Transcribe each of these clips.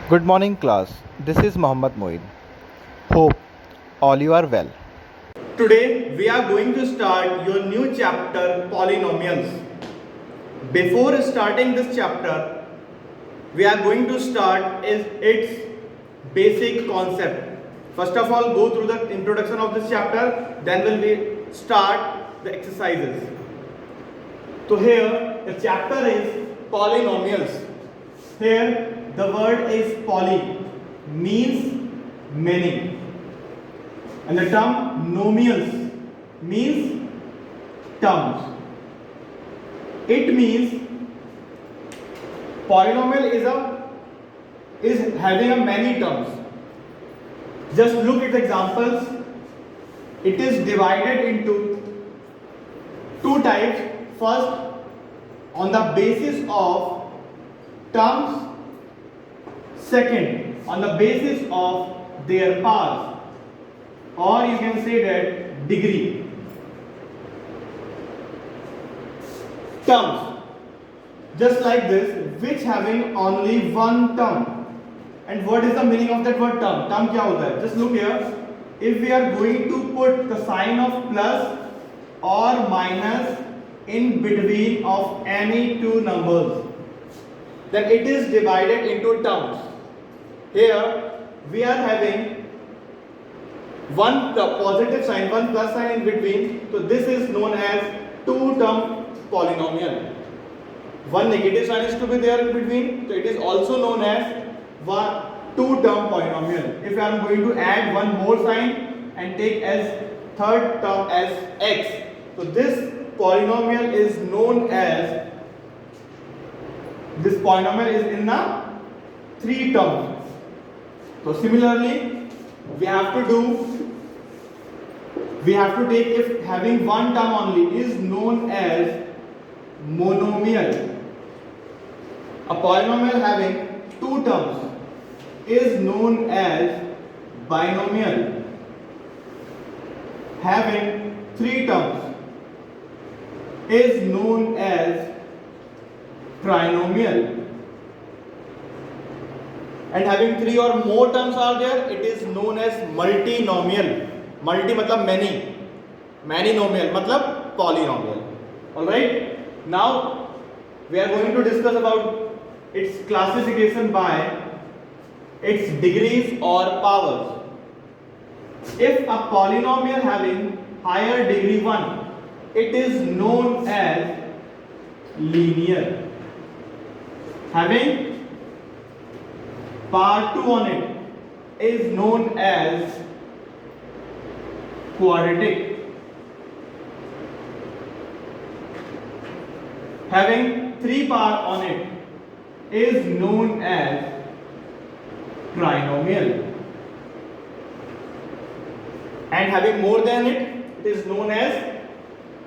Good morning, class. This is Mohammad Moin. Hope all you are well. Today we are going to start your new chapter polynomials. Before starting this chapter, we are going to start its basic concept. First of all, go through the introduction of this chapter, then we start the exercises. So here the chapter is polynomials. Here the word is poly means many, and the term nomials means terms. It means polynomial is having a many terms. Just look at the examples. It is divided into two types. First, on the basis of terms. Second, on the basis of their powers, or you can say that degree. Terms, just like this, which having only one term. And what is the meaning of that word term? Term क्या होता है? Just look here. If we are going to put the sign of plus or minus in between of any two numbers, then it is divided into terms. Here we are having one positive sign, one plus sign in between, so this is known as two-term polynomial. One negative sign is to be there in between, so it is also known as one two-term polynomial. If I am going to add one more sign and take as third term as x, so this polynomial is known as, this polynomial is in the three terms. So similarly, we have to take, if having one term only, is known as monomial. A polynomial having two terms is known as binomial. Having three terms is known as trinomial. And having three or more terms are there, it is known as multinomial. Multi मतलब many, maninomial मतलब polynomial. Alright, now we are going to discuss about its classification by its degrees or powers. If a polynomial having higher degree 1, it is known as linear. Having power 2 on it is known as quadratic. Having 3 power on it is known as trinomial. And having more than it, it is known as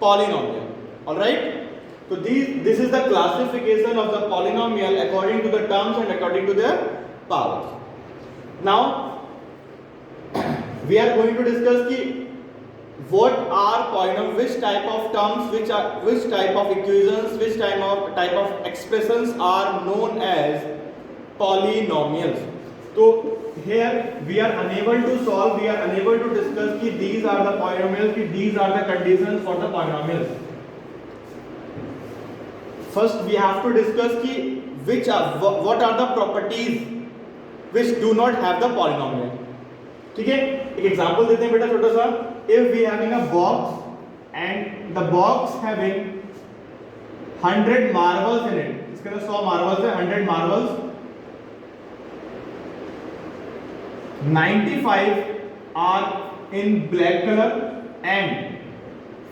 polynomial. Alright? So this is the classification of the polynomial according to the terms and according to their powers. Now we are going to discuss what are polynomials, which type of terms, which type of equations, which type of expressions are known as polynomials. So here we are unable to solve, we are unable to discuss these are the polynomials, these are the conditions for the polynomials. First we have to discuss what are the properties which do not have the polynomial. ठीक है, एक example देते हैं बेटा छोटा सा. If we having a box and the box having 100 marbles in it, इसके अंदर 100 marbles है, 100 marbles, 95 are in black color and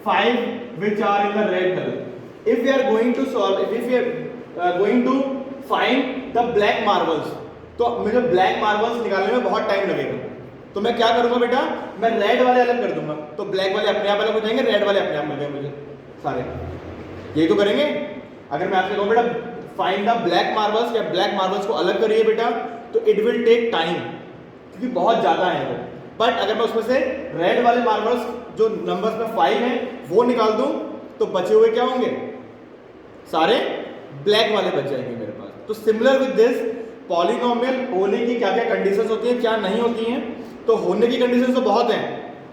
5 which are in the red color. If we are going to solve, if we are going to find the black marbles, तो मुझे black marbles निकालने में बहुत time लगेगा. तो मैं क्या करूंगा बेटा, मैं रेड वाले अलग कर दूंगा, तो ब्लैक वाले अपने आप अलग हो जाएंगे, रेड वाले अपने आप मिल जाएंगे मुझे सारे. यही तो करेंगे. अगर मैं आपसे कहूँ बेटा फाइंड द ब्लैक मार्बल्स या ब्लैक मार्बल्स को अलग करिए बेटा, तो इट विल टेक टाइम, क्योंकि बहुत ज़्यादा है वो. बट अगर मैं उसमें से रेड वाले मार्बल्स जो नंबर्स में 5 हैं वो निकाल दूं, तो बचे हुए क्या होंगे, सारे ब्लैक वाले बच जाएंगे मेरे पास. तो सिमिलर विद दिस पॉलिनोमियल होने की क्या क्या कंडीशंस होती हैं, क्या नहीं होती हैं। तो होने की कंडीशंस तो बहुत हैं,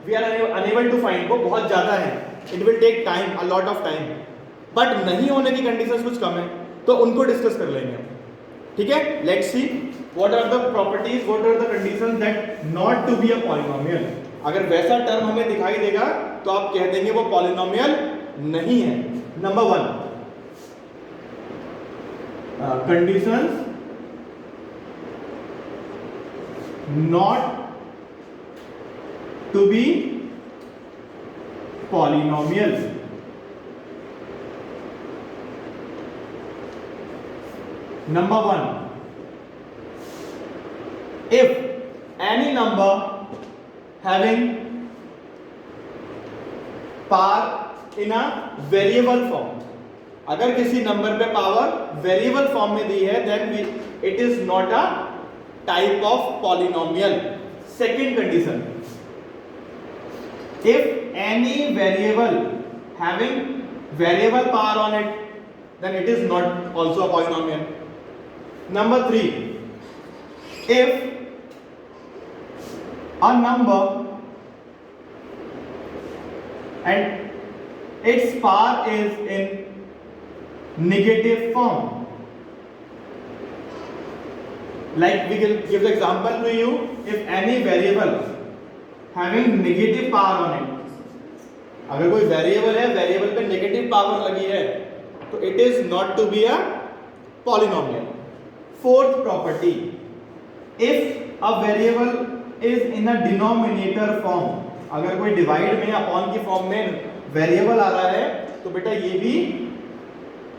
we are unable to find, वो बहुत ज़्यादा है, it will take time, a lot of time. But नहीं होने की कंडीशंस कुछ कम है, तो उनको डिस्कस कर लेंगे हम, ठीक है। Let's see what are the properties, what are the conditions that not to be a polynomial. अगर वैसा टर्म हमें दिखाई देगा तो आप कह देंगे वो पॉलिनोमियल नहीं है। Number 1, conditions not to be polynomial. Number 1, if any number having power in a variable form, अगर किसी नंबर पे पावर वेरिएबल फॉर्म में दी है, then it is not a type of polynomial. Second condition, if any variable having variable power on it, then it is not also a polynomial. Number 3, if a number and its power is in negative form, like we can give the example to you, if any variable having negative power on it, अगर कोई variable है, variable पे negative power लगी है, तो it is not to be a polynomial. Fourth property, if a variable is in a denominator form, अगर कोई divide में अपॉन की फॉर्म में वेरिएबल आ रहा है तो बेटा ये भी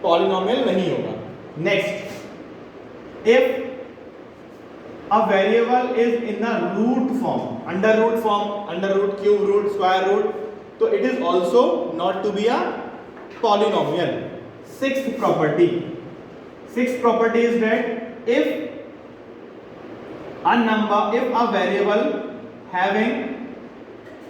पॉलिनोमियल नहीं होगा. Next, if a variable is in a root form, under root, cube root, square root, so it is also not to be a polynomial. Sixth property is that if a variable having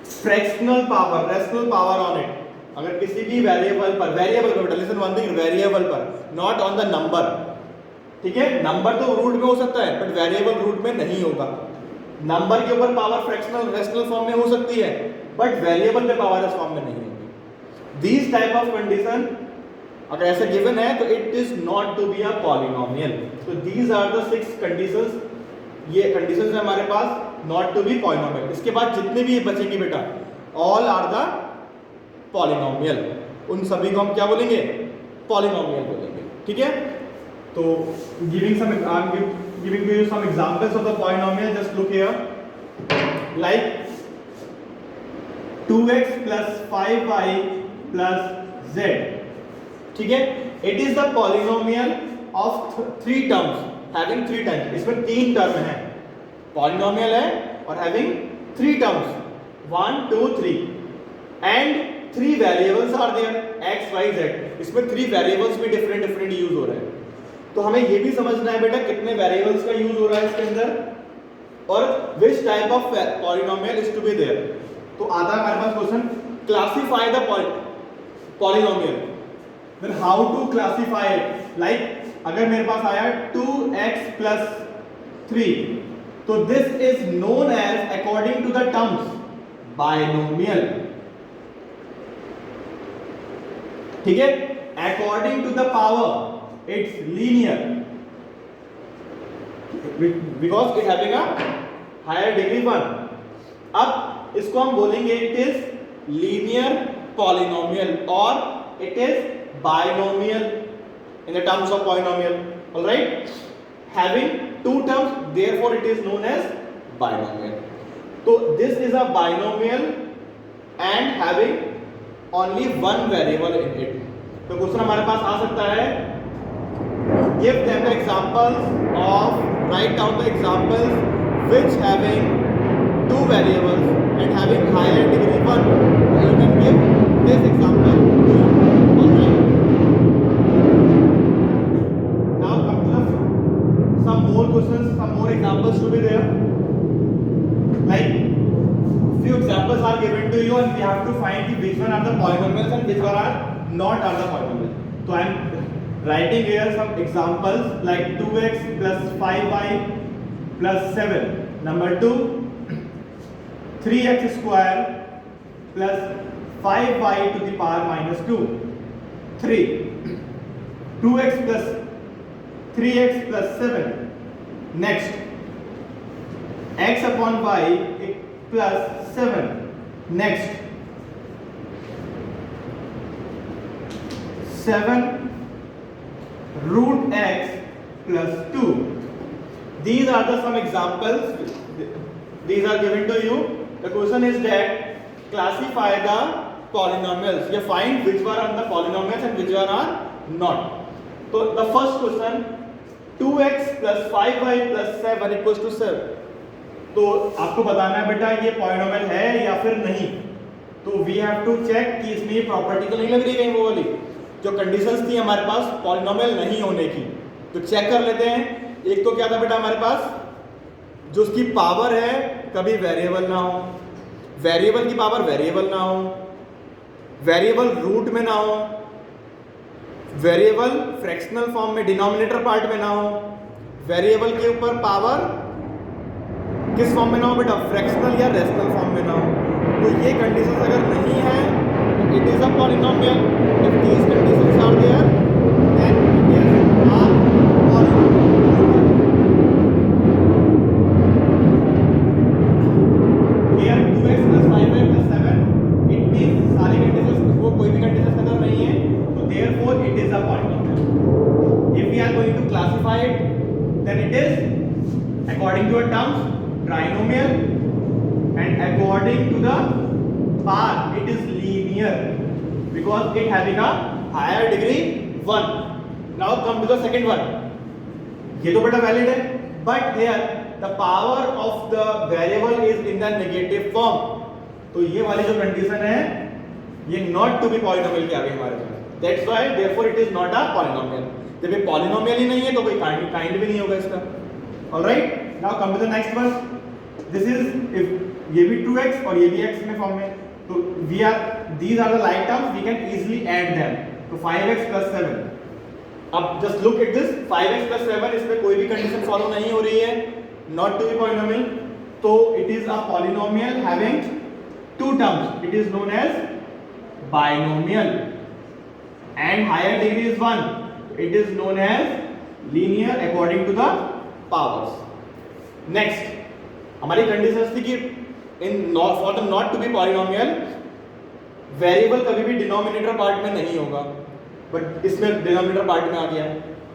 fractional power, rational power on it, अगर किसी भी variable पर listen one thing, variable पर, not on the number, ठीक है. Number तो root में हो सकता है, बट वेरिएबल रूट में नहीं होगा. नंबर के ऊपर पावर फ्रैक्शनल रेशनल फॉर्म में हो सकती है, बट वेरिएबल पे पावर इस फॉर्म में नहीं होगी. दीज टाइप ऑफ कंडीशन अगर ऐसे गिवन है तो it is not to be a polynomial. So these are the 6 conditions. ये कंडीशंस है हमारे पास नॉट टू बी पॉलिनोमियल. इसके बाद जितने भी बचेंगे बेटा, ऑल आर द पॉलिनोमियल. उन सभी को हम क्या बोलेंगे? पॉलिनोमियल बोलेंगे, ठीक है. So, giving to you some examples of the polynomial. Just look here, like 2x plus 5y plus z. ठीक है, it is the polynomial of 3 terms, having 3 terms. इसमें 3 टर्म है, polynomial है और having 3 terms, 1 2 3, and 3 variables are there, x y z. इसमें 3 variables भी different use हो रहे हैं. तो हमें ये भी समझना है बेटा कितने वेरिएबल्स का यूज हो रहा है इसके अंदर, और which type of polynomial is to be there. तो आता है हमारे पास question, classify the polynomial. Then how to classify it. Like अगर मेरे पास आया 2x plus 3, तो this is known as, according to the terms, binomial. ठीक है, according to the power it's linear because it having a higher degree 1. अब इसको हम बोलेंगे it is linear polynomial or it is binomial in the terms of polynomial. All right, having 2 terms, therefore it is known as binomial. So this is a binomial and having only one variable in it. तो question हमारे पास आ सकता है, give them the examples of, write down the examples which having 2 variables and having higher degree 1. You can give this example to you. Alright, now come to the some more questions, some more examples to be there. Like few examples are given to you and we have to find which one are the polynomials and which one are not are the polynomials. So I am writing here some examples like 2x plus 5y plus 7. Number 2, 3x square plus 5y to the power minus 2. 3, 2x plus 3x plus 7. Next, x upon y plus 7. Next, 7 root x plus 2. These are the some examples. These are given to you. The question is that classify the polynomials. You find which one are the polynomials and which one are not. So the first question, 2x plus 5y plus 7 equals to 7. तो आपको बताना है बेटा ये polynomial है या फिर नहीं. तो वी हैव टू चेक कि इसमें ये प्रॉपर्टी तो नहीं लग रही कहीं वो वाली जो कंडीशंस थी हमारे पास पॉलिनोमियल नहीं होने की. तो चेक कर लेते हैं. एक तो क्या था बेटा हमारे पास, जो उसकी पावर है कभी वेरिएबल ना हो, वेरिएबल की पावर वेरिएबल ना हो, वेरिएबल रूट में ना हो, वेरिएबल फ्रैक्शनल फॉर्म में डिनोमिनेटर पार्ट में ना हो, वेरिएबल के ऊपर पावर किस फॉर्म में ना हो बेटा, फ्रैक्शनल या रेशनल फॉर्म में ना हो. तो ये कंडीशंस अगर नहीं है तो it is a polynomial. If these conditions are there then it is a polynomial. Here 2x plus 5y plus 7 it means सारी कंडीशंस वो कोई भी कंडीशंस अगर नहीं है तो therefore it is a polynomial. If we are going to classify it then it is according to a terms trinomial and according to the power it is linear because it having a higher degree 1. Now come to the second one. ये तो बेटा valid है but here the power of the variable is in the negative form. तो ये वाली जो condition है ये not to be polynomial की आ गई हमारे पास. That's why therefore it is not a polynomial. जब ये polynomial ही नहीं है तो कोई kind भी नहीं होगा इसका. All right. Now come to the next one. This is if ये भी 2x और ये भी x में फॉर्म में, तो we are these are the like terms we can easily add them. तो 5x plus 7. अब just look at this 5x plus 7 इसमें कोई भी कंडीशन फॉलो नहीं हो रही है, not to be polynomial. तो it is a polynomial having two terms. It is known as binomial and higher degree is 1. It is known as linear according to the powers. Next, हमारी conditions थी कि in for the not to be polynomial variable कभी भी denominator part में नहीं होगा, but इसमें denominator part में आ गया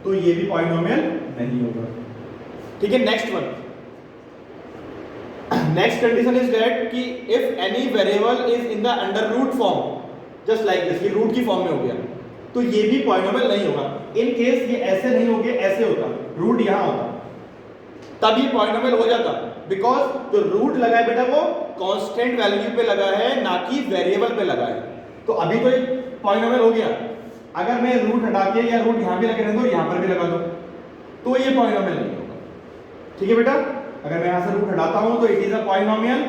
तो ये भी पॉलिनोमियल नहीं होगा. ठीक है. Next one, next condition is that कि if any variable is in the under root form just like this, ये रूट की फॉर्म में हो गया तो ये भी पॉलिनोमियल नहीं होगा. इन केस ये ऐसे नहीं हो गया, ऐसे होता, रूट यहां होता तब ये पॉलिनोमियल हो जाता बिकॉज जो रूट लगा है बेटा वो कांस्टेंट वैल्यू पे लगा है ना कि वेरिएबल पे लगा है. तो अभी तो ये पॉलिनोमियल हो गया. अगर मैं रूट हटा के या रूट यहां भी लगा दूं यहां पर भी लगा दूं तो ये पॉलिनोमियल नहीं होगा. ठीक है बेटा. अगर मैं यहां से रूट हटाता हूं तो it is a polynomial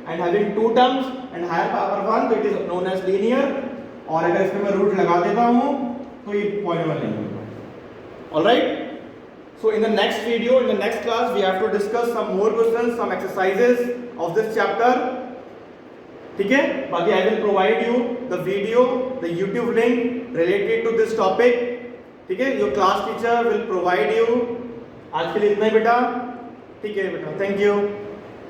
and having two terms and higher power 1 तो it is known as linear. और अगर इसमें मैं रूट लगा देता हूं तो ये पॉलिनोमियल नहीं होगा. Alright. So in the next video, in the next class, we have to discuss some more questions, some exercises of this chapter. ठीक है. बाकी I will provide you the video, the YouTube link related to this topic. ठीक है. Your class teacher will provide you. आज के लिए इतना ही बेटा. ठीक है बेटा. Thank you.